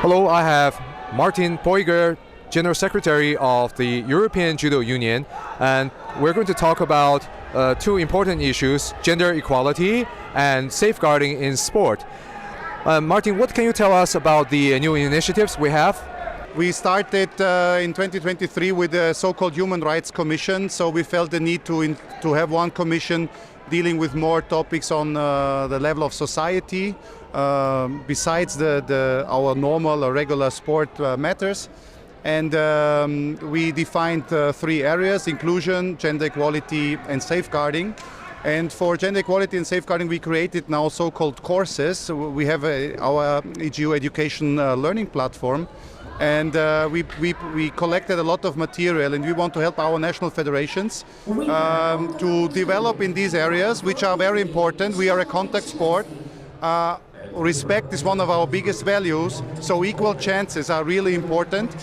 Hello, I have Martin Poiger, General Secretary of the European Judo Union, and we're going to talk about two important issues, gender equality and safeguarding in sport. Martin, what can you tell us about the new initiatives we have? We started in 2023 with the so-called Human Rights Commission, so we felt the need to have one commission dealing with more topics on the level of society, besides our normal or regular sport matters. And we defined three areas: inclusion, gender equality and safeguarding. And for gender equality and safeguarding, we created now so-called courses. We have our EGU education learning platform, and we collected a lot of material, and we want to help our national federations to develop in these areas, which are very important. We are a contact sport. Respect is one of our biggest values, so equal chances are really important.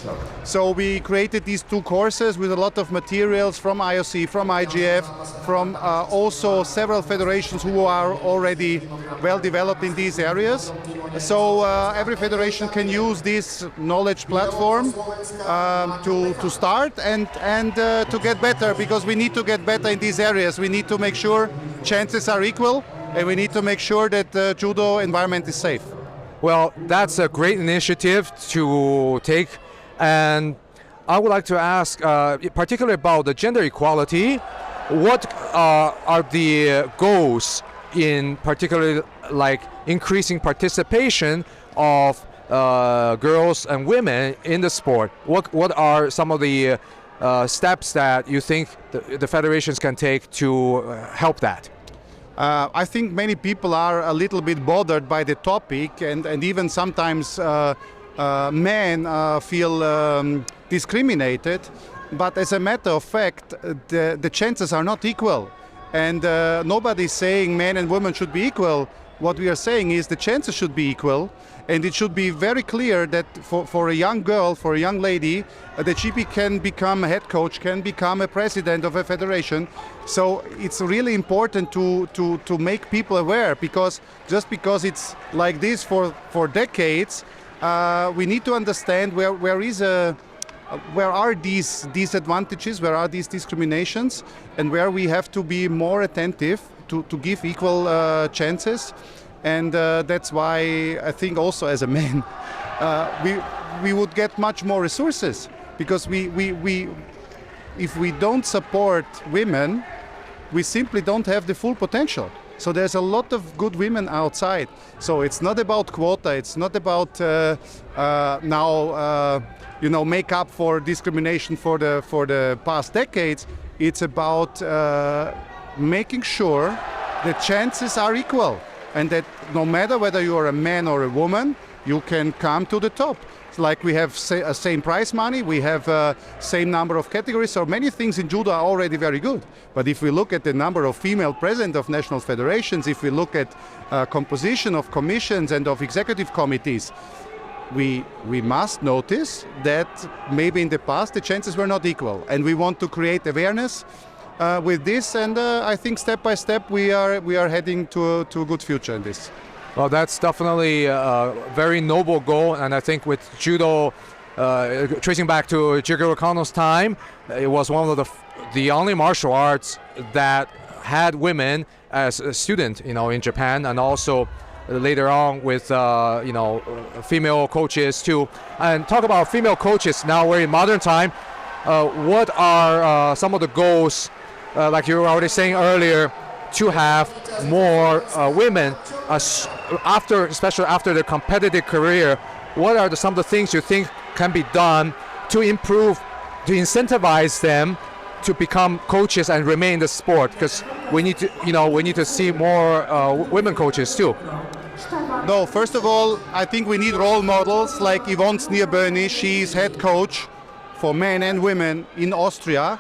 So we created these two courses with a lot of materials from IOC, from IGF, from also several federations who are already well developed in these areas. So every federation can use this knowledge platform to start and to get better, because we need to get better in these areas. We need to make sure chances are equal, and we need to make sure that the judo environment is safe. Well, that's a great initiative to take, and I would like to ask, particularly about the gender equality, what are the goals in particular, like increasing participation of girls and women in the sport? What are some of the steps that you think the federations can take to help that? I think many people are a little bit bothered by the topic, and even sometimes men feel discriminated. But as a matter of fact, the chances are not equal. And nobody is saying men and women should be equal. What we are saying is the chances should be equal, and it should be very clear that for a young girl, for a young lady, that she can become a head coach, can become a president of a federation. So it's really important to make people aware, because just because it's like this for decades, we need to understand where are these disadvantages, where are these discriminations, and where we have to be more attentive to give equal chances. And that's why I think also as a man we would get much more resources, because if we don't support women, we simply don't have the full potential. So there's a lot of good women outside. So it's not about quota, it's not about make up for discrimination for the past decades. It's about making sure the chances are equal, and that no matter whether you are a man or a woman, you can come to the top. It's like we have same prize money, we have same number of categories, so many things in judo are already very good. But if we look at the number of female presidents of national federations, if we look at composition of commissions and of executive committees, we must notice that maybe in the past the chances were not equal, and we want to create awareness with this, and I think step by step we are heading to a good future in this. Well, that's definitely a very noble goal, and I think with judo, tracing back to Jigoro Kano's time, it was one of the only martial arts that had women as a student, in Japan, and also later on with female coaches too. And talk about female coaches, now we're in modern time. What are some of the goals, like you were already saying earlier, to have more women, especially after their competitive career? What are some of the things you think can be done to improve, to incentivize them to become coaches and remain in the sport? Because we need to see more women coaches too. No, first of all, I think we need role models like Yvonne Snierböni. She's head coach for men and women in Austria,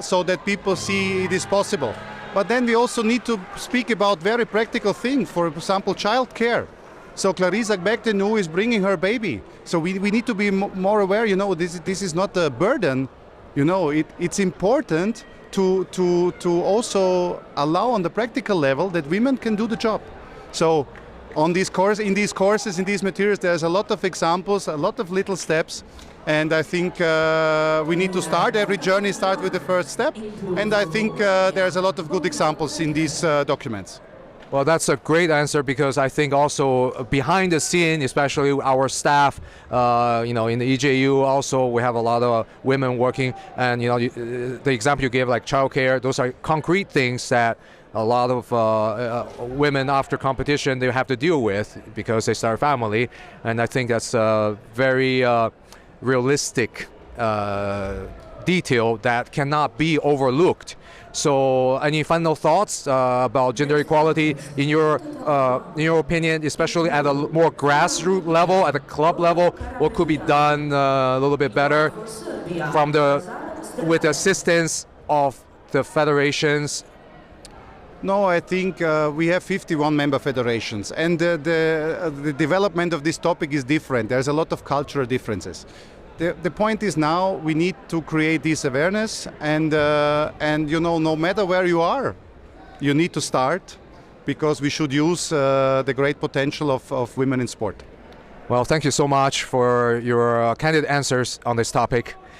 so that people see it is possible. But then we also need to speak about very practical things, for example, child care. So Clarissa Gbekdenu is bringing her baby. So we need to be more aware, this is not a burden. It's important to also allow on the practical level that women can do the job. So in these courses, in these materials, there's a lot of examples, a lot of little steps, and I think we need to start. Every journey starts with the first step, and I think there's a lot of good examples in these documents. Well, that's a great answer, because I think also behind the scene, especially our staff, in the EJU also we have a lot of women working, and the example you gave, like childcare, those are concrete things that a lot of women after competition they have to deal with because they start a family, and I think that's a very realistic detail that cannot be overlooked. So, any final thoughts about gender equality in your opinion, especially at a more grassroots level, at the club level? What could be done a little bit better with the assistance of the federations? No, I think we have 51 member federations, and the development of this topic is different. There's a lot of cultural differences. The point is now we need to create this awareness, and no matter where you are, you need to start, because we should use the great potential of women in sport. Well, thank you so much for your candid answers on this topic.